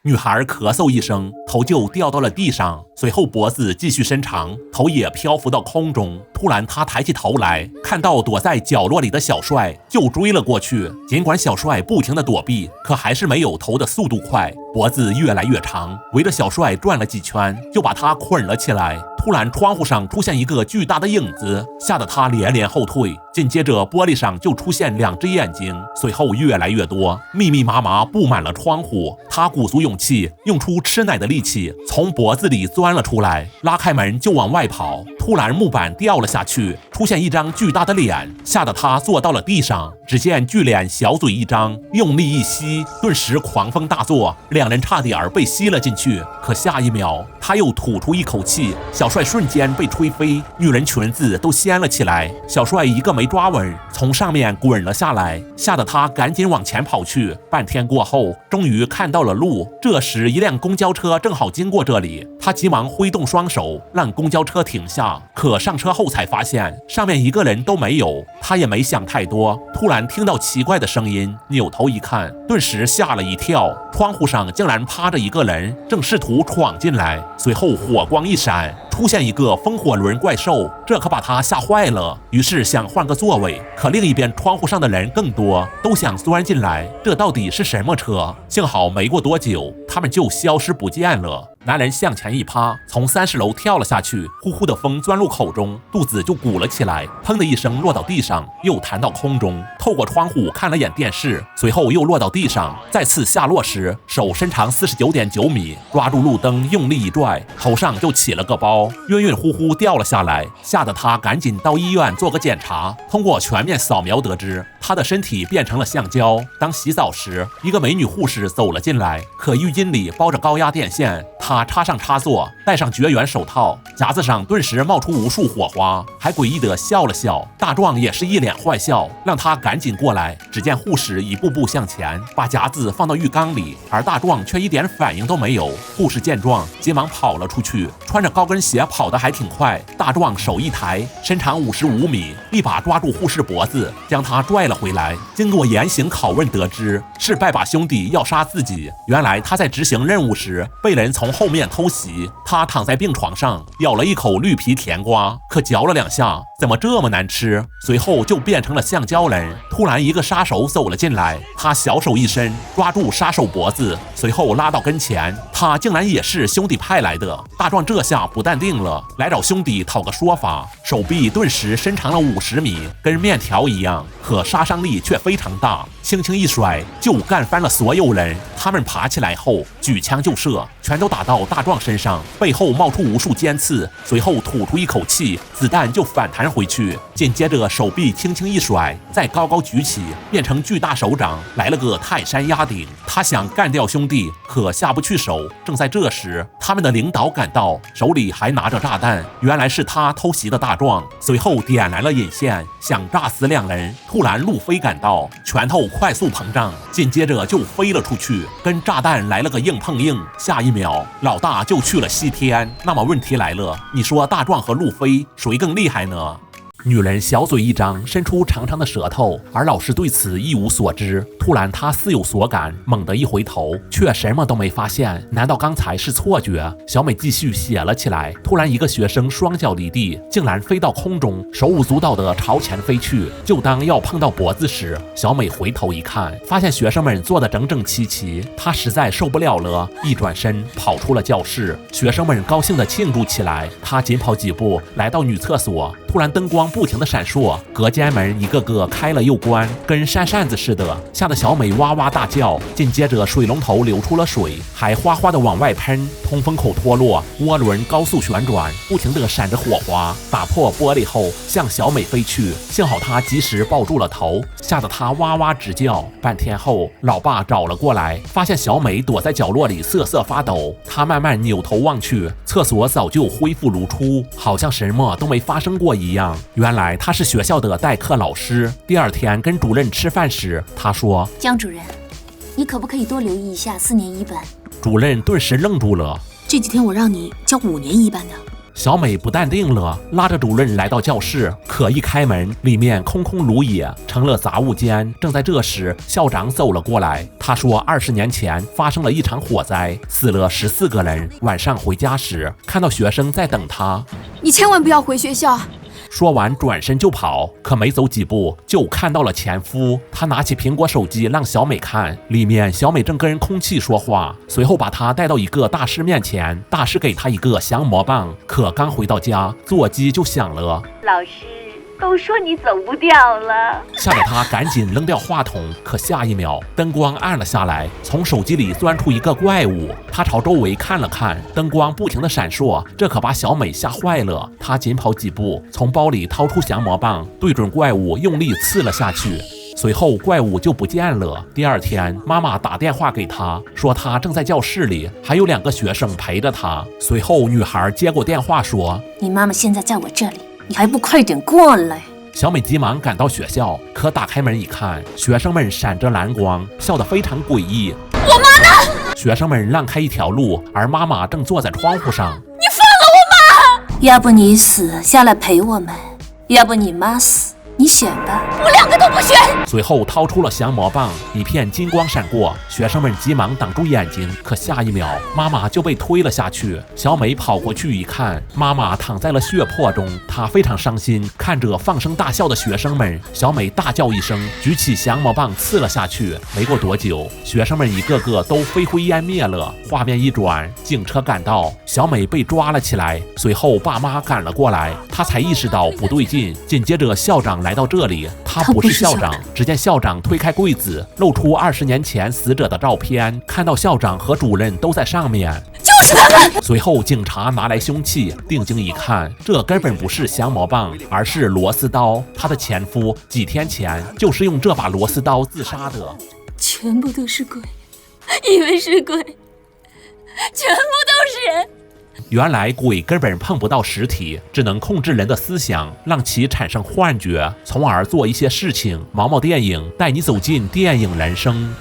女孩咳嗽一声，头就掉到了地上，随后脖子继续伸长，头也漂浮到空中。突然她抬起头来，看到躲在角落里的小帅，就追了过去。尽管小帅不停地躲避，可还是没有头的速度快，脖子越来越长，围着小帅转了几圈，就把他捆了起来。突然窗户上出现一个巨大的影子，吓得他连连后退。紧接着玻璃上就出现2只眼睛，随后越来越多，密密麻麻布满了窗户。他鼓足勇气，用出吃奶的力气，从脖子里钻了出来，拉开门就往外跑。突然木板掉了下去，出现一张巨大的脸，吓得他坐到了地上。只见巨脸小嘴一张，用力一吸，顿时狂风大作，2人差点被吸了进去。可下一秒他又吐出一口气，小帅瞬间被吹飞，女人裙子都掀了起来，小帅一个没抓稳，从上面滚了下来，吓得他赶紧往前跑去。半天过后，终于看到了路。这时一辆公交车正好经过这里，他急忙挥动双手让公交车停下，可上车后才发现上面一个人都没有。他也没想太多，突然听到奇怪的声音，扭头一看，顿时吓了一跳，窗户上竟然趴着一个人，正试图闯进来。随后火光一闪，出现一个风火轮怪兽，这可把他吓坏了，于是想换个座位，可另一边窗户上的人更多，都想钻进来，这到底是什么车？幸好没过多久，他们就消失不见了。男人向前一趴，从30楼跳了下去，呼呼的风钻入口中，肚子就鼓了起来，砰的一声落到地上，又弹到空中。透过窗户看了眼电视，随后又落到地上，再次下落时，手伸长49.9米，抓住路灯用力一拽，头上就起了个包，晕晕乎乎掉了下来，吓得他赶紧到医院做个检查。通过全面扫描得知，他的身体变成了橡胶。当洗澡时，一个美女护士走了进来，可浴巾里包着高压电线，他插上插座，戴上绝缘手套，夹子上顿时冒出无数火花，还诡异地笑了笑。大壮也是一脸坏笑，让他赶紧过来。只见护士一步步向前，把夹子放到浴缸里，而大壮却一点反应都没有。护士见状，急忙跑了出去，穿着高跟鞋跑得还挺快。大壮手一抬，身长55米，一把抓住护士脖子，将他拽了回来。经过严刑拷问得知，是拜把兄弟要杀自己。原来他在执行任务时被人从后面偷袭，他躺在病床上，咬了一口绿皮甜瓜，可嚼了2下，怎么这么难吃？随后就变成了橡胶人。突然一个杀手走了进来，他小手一伸，抓住杀手脖子，随后拉到跟前，他竟然也是兄弟派来的。大壮这下不淡定了，来找兄弟讨个说法，手臂顿时伸长了50米，跟面条一样，可杀伤力却非常大，轻轻一甩就干翻了所有人。他们爬起来后举枪就射，全都打到大壮身上，背后冒出无数尖刺，随后吐出一口气，子弹就反弹回去。紧接着手臂轻轻一甩，再高高举起，变成巨大手掌，来了个泰山压顶。他想干掉兄弟，可下不去手。正在这时，他们的领导赶到，手里还拿着炸弹，原来是他偷袭的大壮。随后点燃了引线，想炸死2人。突然路飞赶到，拳头快速膨胀，紧接着就飞了出去，跟炸弹来了个硬碰硬。下一秒，老大就去了西天。那么问题来了，你说大壮和路飞谁更厉害呢？女人小嘴一张，伸出长长的舌头，而老师对此一无所知。突然他似有所感，猛地一回头，却什么都没发现。难道刚才是错觉？小美继续写了起来。突然一个学生双脚离地，竟然飞到空中，手舞足蹈地朝前飞去。就当要碰到脖子时，小美回头一看，发现学生们坐得整整齐齐，她实在受不了了，一转身跑出了教室。学生们高兴地庆祝起来。她紧跑几步来到女厕所，突然灯光不停地闪烁，隔间门一个个开了又关，跟扇扇子似的，吓得小美哇哇大叫。紧接着水龙头流出了水，还哗哗地往外喷，通风口脱落，涡轮高速旋转，不停地闪着火花，打破玻璃后向小美飞去。幸好她及时抱住了头，吓得她哇哇直叫。半天后，老爸找了过来，发现小美躲在角落里瑟瑟发抖。他慢慢扭头望去，厕所早就恢复如初，好像什么都没发生过一样。原来他是学校的代课老师。第二天跟主任吃饭时，他说：江主任，你可不可以多留意一下4年1班？主任顿时愣住了。这几天我让你教5年1班的。小美不淡定了，拉着主任来到教室，可一开门，里面空空如也，成了杂物间。正在这时，校长走了过来，他说20年前发生了一场火灾，死了14个人。晚上回家时，看到学生在等他，你千万不要回学校。说完转身就跑，可没走几步就看到了前夫。他拿起苹果手机让小美看，里面小美正跟空气说话，随后把她带到一个大师面前，大师给她一个降魔棒，可刚回到家，座机就响了。老师都说你走不掉了，吓得他赶紧扔掉话筒，可下一秒灯光暗了下来，从手机里钻出一个怪物。他朝周围看了看，灯光不停地闪烁，这可把小美吓坏了。他紧跑几步，从包里掏出降魔棒，对准怪物用力刺了下去。随后怪物就不见了。第二天，妈妈打电话给他，说他正在教室里，还有2个学生陪着他。随后女孩接过电话说：你妈妈现在在我这里，你还不快点过来。小美急忙赶到学校，可打开门一看，学生们闪着蓝光，笑得非常诡异。我妈呢？学生们让开一条路，而妈妈正坐在窗户上。你放了我妈！要不你死下来陪我们，要不你妈死，你选吧。我2个都不选。随后掏出了降魔棒，一片金光闪过，学生们急忙挡住眼睛，可下一秒妈妈就被推了下去。小美跑过去一看，妈妈躺在了血泊中，她非常伤心，看着放声大笑的学生们，小美大叫一声，举起降魔棒刺了下去。没过多久，学生们一个个都飞灰烟灭了。画面一转，警车赶到，小美被抓了起来，随后爸妈赶了过来，她才意识到不对劲。紧接着校长来到这里，他不是校长。只见校长推开柜子，露出20年前死者的照片，看到校长和主任都在上面，就是他们。随后警察拿来凶器，定睛一看，这根本不是降魔棒，而是螺丝刀。她的前夫几天前就是用这把螺丝刀自杀的。全部都是鬼，以为是鬼，全部都是人。原来鬼根本碰不到实体，只能控制人的思想，让其产生幻觉，从而做一些事情。毛毛电影带你走进电影人生。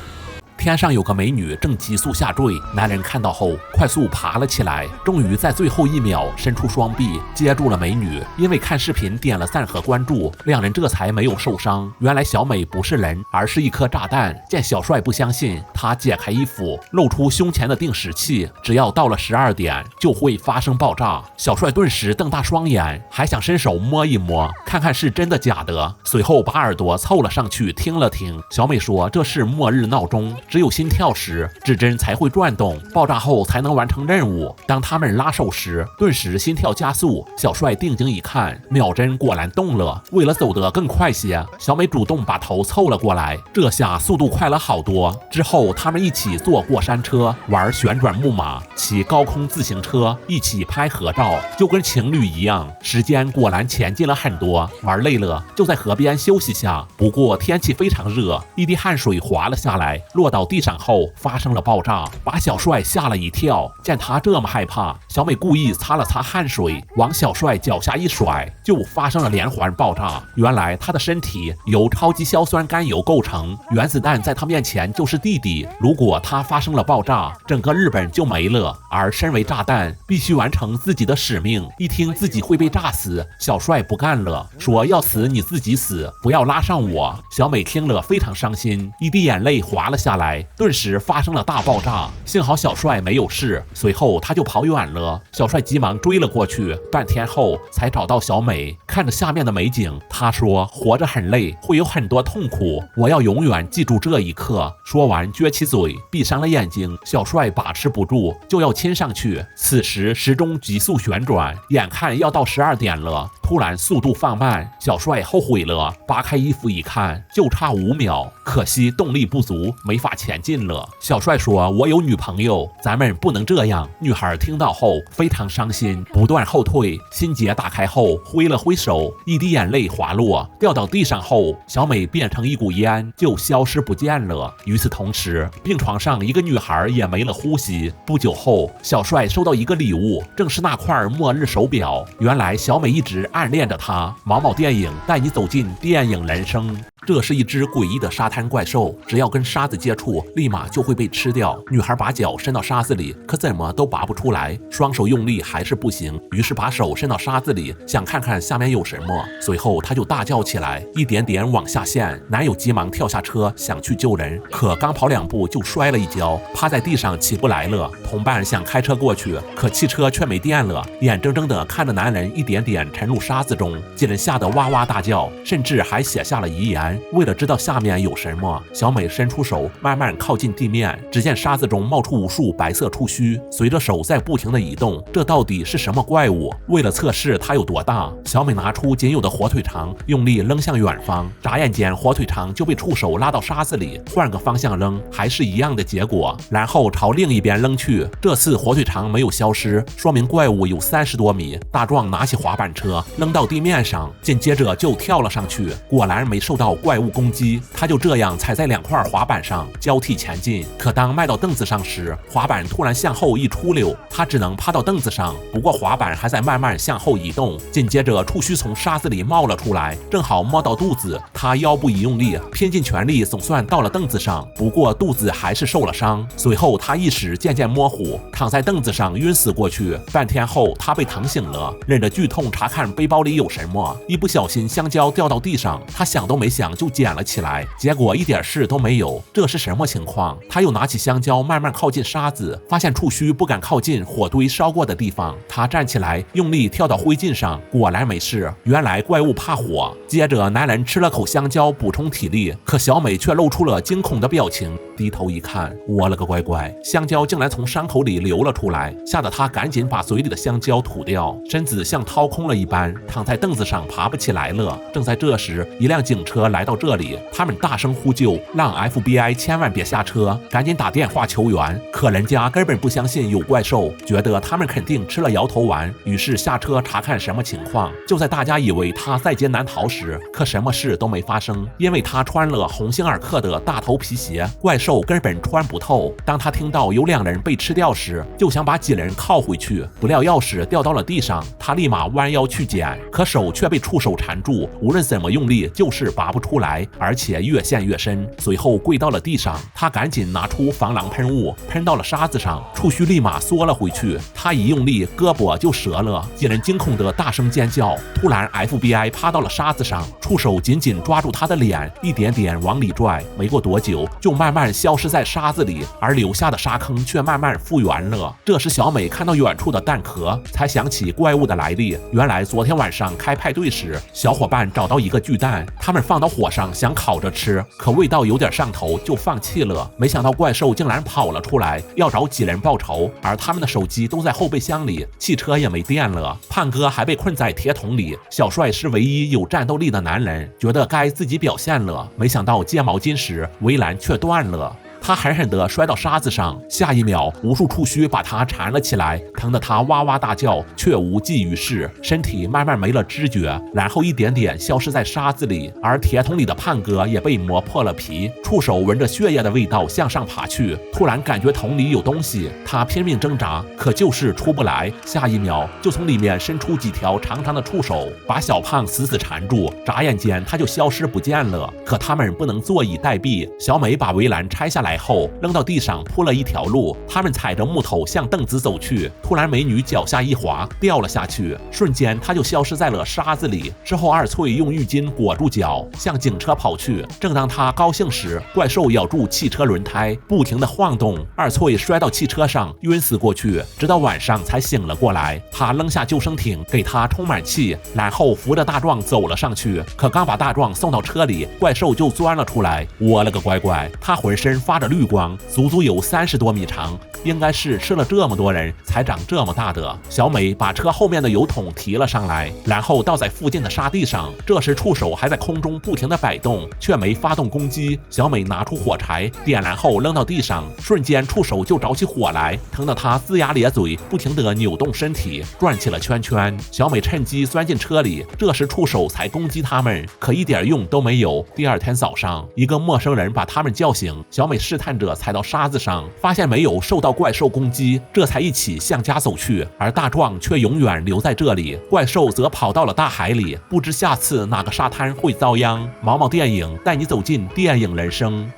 天上有个美女正急速下坠，男人看到后快速爬了起来，终于在最后1秒伸出双臂接住了美女。因为看视频点了赞和关注，2人这才没有受伤。原来小美不是人，而是一颗炸弹。见小帅不相信，他解开衣服，露出胸前的定时器，只要到了12点就会发生爆炸。小帅顿时瞪大双眼，还想伸手摸一摸，看看是真的假的。随后把耳朵凑了上去听了听，小美说这是末日闹钟，只有心跳时指针才会转动，爆炸后才能完成任务。当他们拉手时，顿时心跳加速。小帅定睛一看，秒针果然动了。为了走得更快些，小美主动把头凑了过来，这下速度快了好多。之后他们一起坐过山车，玩旋转木马，骑高空自行车，一起拍合照，就跟情侣一样。时间果然前进了很多，玩累了就在河边休息下。不过天气非常热，一滴汗水滑了下来，落到地上后发生了爆炸，把小帅吓了一跳。见他这么害怕，小美故意擦了擦汗水，往小帅脚下一甩，就发生了连环爆炸。原来他的身体由超级硝酸甘油构成，原子弹在他面前就是弟弟，如果他发生了爆炸，整个日本就没了。而身为炸弹，必须完成自己的使命。一听自己会被炸死，小帅不干了，说要死你自己死，不要拉上我。小美听了非常伤心，一滴眼泪滑了下来，顿时发生了大爆炸。幸好小帅没有事，随后他就跑远了。小帅急忙追了过去，半天后才找到小美。看着下面的美景，他说活着很累，会有很多痛苦，我要永远记住这一刻。说完撅起嘴，闭上了眼睛。小帅把持不住，就要亲上去。此时时钟急速旋转，眼看要到12点了，突然速度放慢。小帅后悔了，扒开衣服一看，就差5秒，可惜动力不足，没法前进了。小帅说我有女朋友，咱们不能这样。女孩听到后非常伤心，不断后退。心结打开后挥了挥手，一滴眼泪滑落，掉到地上后，小美变成一股烟，就消失不见了。与此同时，病床上一个女孩也没了呼吸。不久后，小帅收到一个礼物，正是那块末日手表。原来小美一直暗恋着他。毛毛电影带你走进电影人生。这是一只诡异的沙滩怪兽，只要跟沙子接触，立马就会被吃掉。女孩把脚伸到沙子里，可怎么都拔不出来，双手用力还是不行，于是把手伸到沙子里，想看看下面有什么。随后她就大叫起来，一点点往下陷。男友急忙跳下车想去救人，可刚跑2步就摔了一跤，趴在地上起不来了。同伴想开车过去，可汽车却没电了，眼睁睁地看着男人一点点沉入沙子中，几人吓得哇哇大叫，甚至还写下了遗言。为了知道下面有什么，小美伸出手慢慢靠近地面，只见沙子中冒出无数白色触须，随着手在不停地移动。这到底是什么怪物？为了测试它有多大，小美拿出仅有的火腿肠，用力扔向远方，眨眼间火腿肠就被触手拉到沙子里，换个方向扔还是一样的结果，然后朝另一边扔去。这次火腿肠没有消失，说明怪物有30多米。大壮拿起滑板车扔到地面上，紧接着就跳了上去，果然没受到怪物攻击。他就这样踩在2块滑板上交替前进，可当迈到凳子上时，滑板突然向后一出溜，他只能趴到凳子上，不过滑板还在慢慢向后移动。紧接着触须从沙子里冒了出来，正好摸到肚子，他腰部一用力，拼尽全力总算到了凳子上，不过肚子还是受了伤。随后他意识渐渐模糊，躺在凳子上晕死过去。半天后他被疼醒了，忍着剧痛查看背包里有什么，一不小心香蕉掉到地上，他想都没想就捡了起来，结果一点事都没有。这是什么情况？他又拿起香蕉慢慢靠近沙子，发现触须不敢靠近火堆烧过的地方。他站起来用力跳到灰烬上，果然没事，原来怪物怕火。接着男人吃了口香蕉补充体力，可小美却露出了惊恐的表情，低头一看，我了个乖乖，香蕉竟然从伤口里流了出来，吓得他赶紧把嘴里的香蕉吐掉，身子像掏空了一般，躺在凳子上爬不起来了。正在这时，一辆警车来到这里，他们大声呼救，让 FBI 千万别下车，赶紧打电话求援。可人家根本不相信有怪兽，觉得他们肯定吃了摇头丸，于是下车查看什么情况。就在大家以为他在劫难逃时，可什么事都没发生，因为他穿了鸿星尔克的大头皮鞋，怪兽根本穿不透。当他听到有2人被吃掉时，就想把几人铐回去，不料钥匙掉到了地上，他立马弯腰去捡，可手却被触手缠住，无论怎么用力就是拔不出来，而且越陷越深。随后跪到了地上，他赶紧拿出防狼喷雾，喷到了沙子上，触须立马缩了回去，他一用力胳膊就折了。几人惊恐的大声尖叫。突然 FBI 趴到了沙子上，触手紧紧抓住他的脸，一点点往里拽，没过多久就慢慢消失在沙子里，而留下的沙坑却慢慢复原了。这时小美看到远处的蛋壳，才想起怪物的来历，原来昨天晚上开派对时，小伙伴找到一个巨蛋，他们放到火上想烤着吃，可味道有点上头就放弃了。没想到怪兽竟然跑了出来，要找几人报仇，而他们的手机都在后备箱里，汽车也没电了，胖哥还被困在铁桶里。小帅是唯一有战斗力的男人，觉得该自己表现了，没想到接毛巾时围栏却断了，他狠狠地摔到沙子上，下一秒无数触须把他缠了起来，疼得他哇哇大叫，却无济于事，身体慢慢没了知觉，然后一点点消失在沙子里。而铁桶里的胖哥也被磨破了皮，触手闻着血液的味道向上爬去，突然感觉桶里有东西，他拼命挣扎，可就是出不来，下一秒就从里面伸出几条长长的触手，把小胖死死缠住，眨眼间他就消失不见了。可他们不能坐以待毙，小美把围栏拆下来后扔到地上铺了一条路，他们踩着木头向凳子走去，突然美女脚下一滑掉了下去，瞬间她就消失在了沙子里。之后二翠用浴巾裹住脚向警车跑去，正当她高兴时，怪兽咬住汽车轮胎不停地晃动，二翠摔到汽车上晕死过去，直到晚上才醒了过来。她扔下救生艇给她充满气，然后扶着大壮走了上去，可刚把大壮送到车里，怪兽就钻了出来。我了个乖乖，他浑身发着绿光，足足有30多米长，应该是吃了这么多人才长这么大的。小美把车后面的油桶提了上来，然后倒在附近的沙地上，这时触手还在空中不停地摆动，却没发动攻击。小美拿出火柴点燃后扔到地上，瞬间触手就着起火来，疼得她龇牙咧嘴，不停地扭动身体，转起了圈圈。小美趁机钻进车里，这时触手才攻击他们，可一点用都没有。第二天早上，一个陌生人把他们叫醒，小美试探着踩到沙子上，发现没有受到怪兽攻击，这才一起向家走去。而大壮却永远留在这里，怪兽则跑到了大海里，不知下次哪个沙滩会遭殃。毛毛电影带你走进电影人生。